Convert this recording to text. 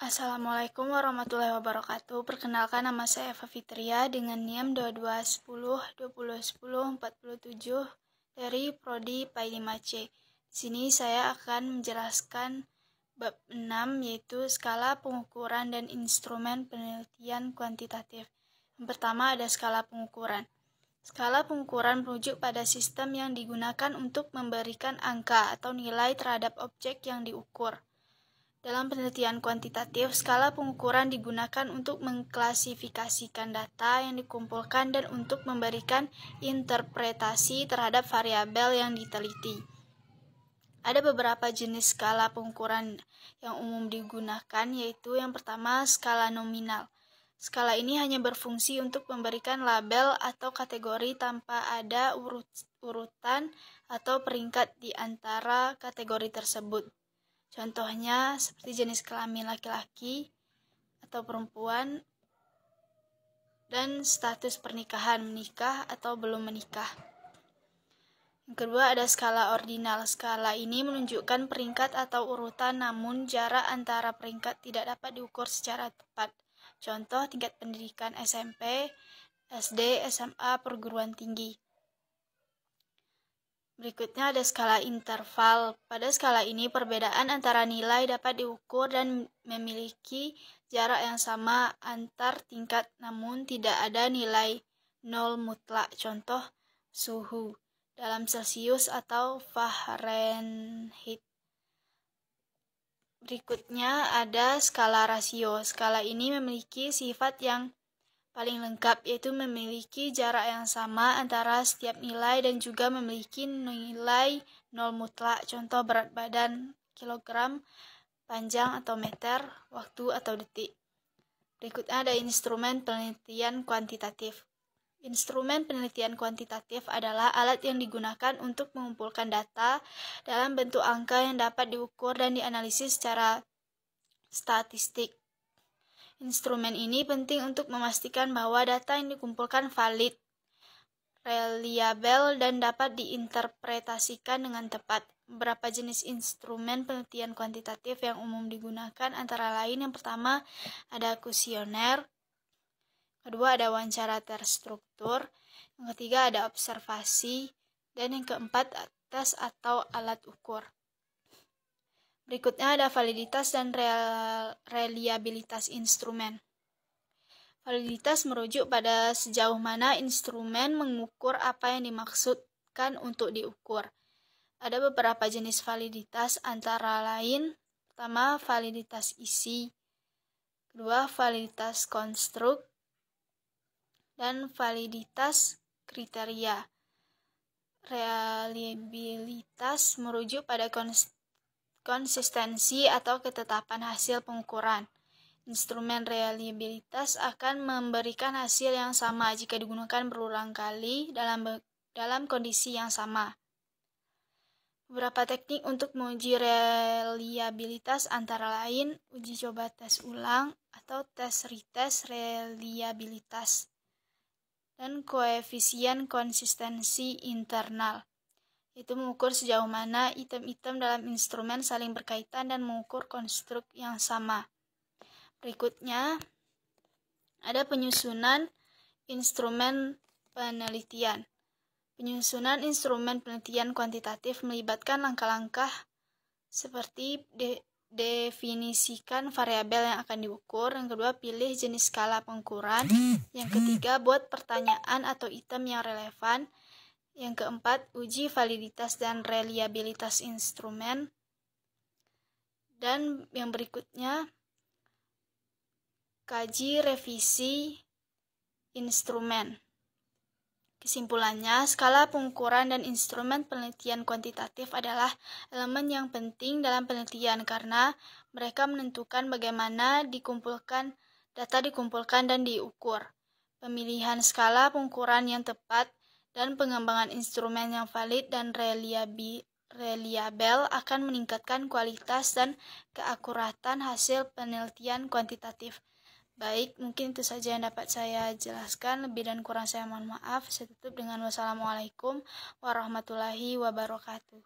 Assalamualaikum warahmatullahi wabarakatuh. Perkenalkan, nama saya Eva Fitria dengan NIM 2210201047 dari Prodi PAI 5C. Di sini saya akan menjelaskan bab 6, yaitu skala pengukuran dan instrumen penelitian kuantitatif. Yang pertama ada skala pengukuran. Skala pengukuran merujuk pada sistem yang digunakan untuk memberikan angka atau nilai terhadap objek yang diukur. Dalam penelitian kuantitatif, skala pengukuran digunakan untuk mengklasifikasikan data yang dikumpulkan dan untuk memberikan interpretasi terhadap variabel yang diteliti. Ada beberapa jenis skala pengukuran yang umum digunakan, yaitu yang pertama skala nominal. Skala ini hanya berfungsi untuk memberikan label atau kategori tanpa ada urutan atau peringkat di antara kategori tersebut. Contohnya seperti jenis kelamin laki-laki atau perempuan dan status pernikahan, menikah atau belum menikah. Yang kedua ada skala ordinal. Skala ini menunjukkan peringkat atau urutan, namun jarak antara peringkat tidak dapat diukur secara tepat. Contoh tingkat pendidikan SMP, SD, SMA, perguruan tinggi. Berikutnya ada skala interval. Pada skala ini perbedaan antara nilai dapat diukur dan memiliki jarak yang sama antar tingkat, namun tidak ada nilai nol mutlak. Contoh suhu dalam Celcius atau Fahrenheit. Berikutnya ada skala rasio. Skala ini memiliki sifat yang paling lengkap, yaitu memiliki jarak yang sama antara setiap nilai dan juga memiliki nilai nol mutlak. Contoh berat badan, kilogram, panjang atau meter, waktu atau detik. Berikutnya ada instrumen penelitian kuantitatif. Instrumen penelitian kuantitatif adalah alat yang digunakan untuk mengumpulkan data dalam bentuk angka yang dapat diukur dan dianalisis secara statistik. Instrumen ini penting untuk memastikan bahwa data yang dikumpulkan valid, reliabel, dan dapat diinterpretasikan dengan tepat. Beberapa jenis instrumen penelitian kuantitatif yang umum digunakan antara lain yang pertama ada kuesioner, kedua ada wawancara terstruktur, yang ketiga ada observasi, dan yang keempat tes atau alat ukur. Berikutnya ada validitas dan reliabilitas instrumen. Validitas merujuk pada sejauh mana instrumen mengukur apa yang dimaksudkan untuk diukur. Ada beberapa jenis validitas antara lain, pertama validitas isi, kedua validitas konstruk, dan validitas kriteria. Reliabilitas merujuk pada konsistensi atau ketetapan hasil pengukuran. Instrumen reliabilitas akan memberikan hasil yang sama jika digunakan berulang kali dalam kondisi yang sama. Beberapa teknik untuk menguji reliabilitas antara lain uji coba tes ulang atau tes retest reliabilitas dan koefisien konsistensi internal. Itu mengukur sejauh mana item-item dalam instrumen saling berkaitan dan mengukur konstruk yang sama. Berikutnya, ada penyusunan instrumen penelitian. Penyusunan instrumen penelitian kuantitatif melibatkan langkah-langkah seperti definisikan variabel yang akan diukur, yang kedua pilih jenis skala pengukuran, yang ketiga buat pertanyaan atau item yang relevan, yang keempat, uji validitas dan reliabilitas instrumen. Dan yang berikutnya, kaji revisi instrumen. Kesimpulannya, skala pengukuran dan instrumen penelitian kuantitatif adalah elemen yang penting dalam penelitian karena mereka menentukan bagaimana data dikumpulkan dan diukur. Pemilihan skala pengukuran yang tepat dan pengembangan instrumen yang valid dan reliabel akan meningkatkan kualitas dan keakuratan hasil penelitian kuantitatif. Baik, mungkin itu saja yang dapat saya jelaskan. Lebih dan kurang saya mohon maaf. Saya tutup dengan wassalamualaikum warahmatullahi wabarakatuh.